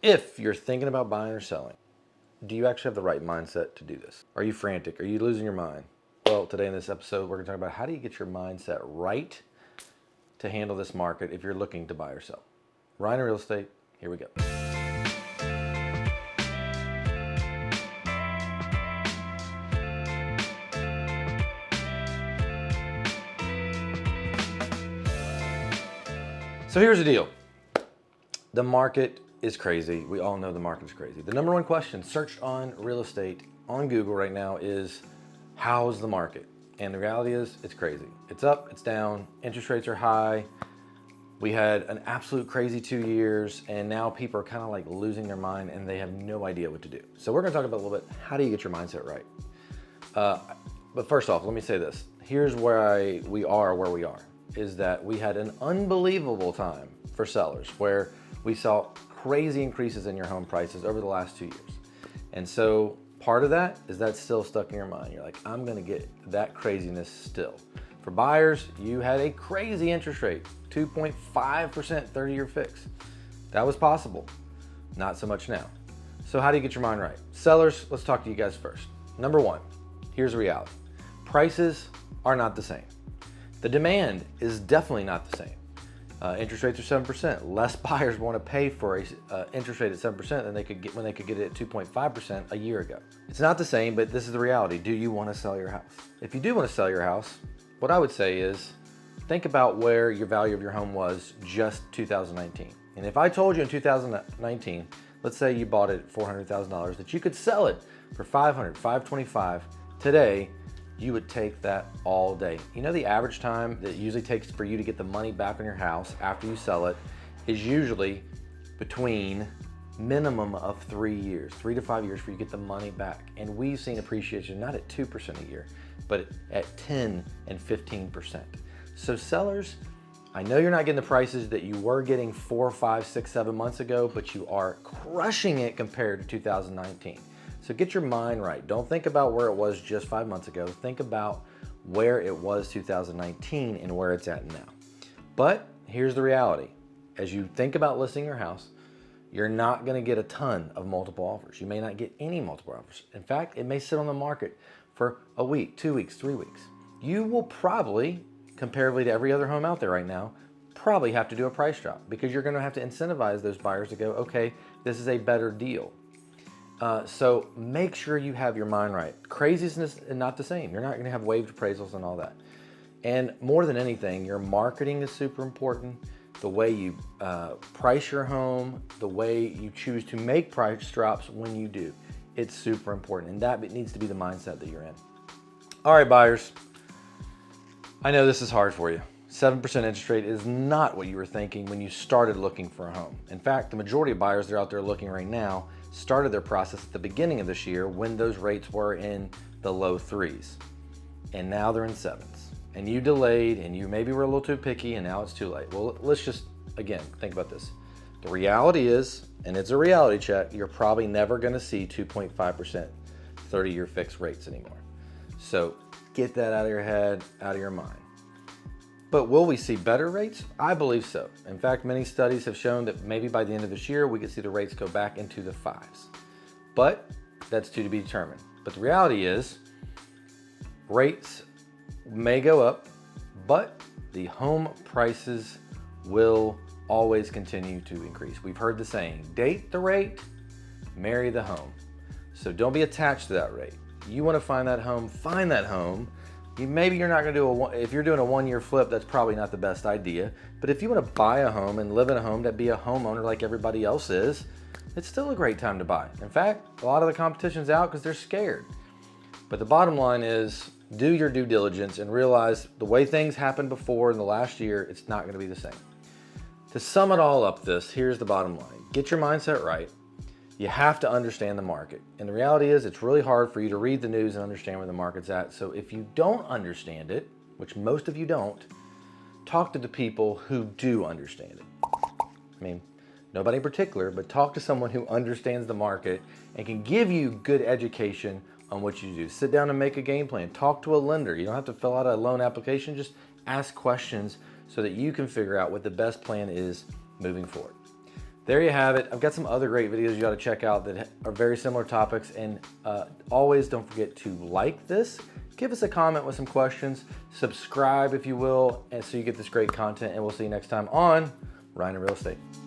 If you're thinking about buying or selling, do you actually have the right mindset to do this? Are you frantic? Are you losing your mind? Well, today in this episode, we're going to talk about how do you get your mindset right to handle this market if you're looking to buy or sell. Ryan Real Estate, here we go. So here's the deal. The market is crazy. We all know the market is crazy. The number one question searched on real estate on Google right now is, how's the market? And the reality is, it's crazy. It's up, it's down, interest rates are high. We had an absolute crazy 2 years, and now people are kind of like losing their mind and they have no idea what to do. So we're gonna talk about a little bit, how do you get your mindset right? But first off, let me say this. Here's where we are, is that we had an unbelievable time for sellers where we saw crazy increases in your home prices over the last 2 years. And so part of that is that's still stuck in your mind. You're like, I'm gonna get that craziness still. For buyers, you had a crazy interest rate, 2.5% 30-year fix. That was possible, not so much now. So how do you get your mind right? Sellers, let's talk to you guys first. Number one, here's the reality. Prices are not the same. The demand is definitely not the same. Interest rates are 7%. Less buyers want to pay for a interest rate at 7% than they could get when they could get it at 2.5% a year ago. It's not the same, but this is the reality. Do you want to sell your house? If you do want to sell your house, what I would say is think about where your value of your home was just 2019. And if I told you in 2019, let's say you bought it at $400,000, that you could sell it for $500,000, $525,000 today, you would take that all day. You know, the average time that it usually takes for you to get the money back on your house after you sell it is usually between minimum of 3 years, 3 to 5 years for you to get the money back. And we've seen appreciation not at 2% a year, but at 10 and 15%. So sellers, I know you're not getting the prices that you were getting 4, 5, 6, 7 months ago, but you are crushing it compared to 2019. So get your mind right. Don't think about where it was just 5 months ago. Think about where it was 2019 and where it's at now. But here's the reality. As you think about listing your house, you're not going to get a ton of multiple offers. You may not get any multiple offers. In fact, it may sit on the market for a week, 2 weeks, 3 weeks. You will probably, comparatively to every other home out there right now, probably have to do a price drop because you're going to have to incentivize those buyers to go, okay, this is a better deal. So make sure you have your mind right. Craziness is not the same. You're not going to have waived appraisals and all that. And more than anything, your marketing is super important. The way you price your home, the way you choose to make price drops when you do, it's super important. And that needs to be the mindset that you're in. All right, buyers. I know this is hard for you. 7% interest rate is not what you were thinking when you started looking for a home. In fact, the majority of buyers that are out there looking right now started their process at the beginning of this year when those rates were in the low 3s. And now they're in 7s. And you delayed and you maybe were a little too picky and now it's too late. Well, let's just, again, think about this. The reality is, and it's a reality check, you're probably never gonna see 2.5% 30-year fixed rates anymore. So get that out of your head, out of your mind. But will we see better rates? I believe so. In fact, many studies have shown that maybe by the end of this year, we could see the rates go back into the 5s. But that's to be determined. But the reality is, rates may go up, but the home prices will always continue to increase. We've heard the saying, date the rate, marry the home. So don't be attached to that rate. You want to find that home, find that home. Maybe you're not going to do if you're doing a 1-year flip, that's probably not the best idea. But if you want to buy a home and live in a home, that be a homeowner like everybody else is, it's still a great time to buy. In fact, a lot of the competition's out because they're scared. But the bottom line is, do your due diligence and realize the way things happened before in the last year, it's not going to be the same. To sum it all up, here's the bottom line. Get your mindset right. You have to understand the market. And the reality is it's really hard for you to read the news and understand where the market's at. So if you don't understand it, which most of you don't, talk to the people who do understand it. I mean, nobody in particular, but talk to someone who understands the market and can give you good education on what you do. Sit down and make a game plan. Talk to a lender. You don't have to fill out a loan application. Just ask questions so that you can figure out what the best plan is moving forward. there you have it. I've got some other great videos you got to check out that are very similar topics. And always don't forget to like this, give us a comment with some questions, subscribe if you will, and so you get this great content. And we'll see you next time on Ryan in Real Estate.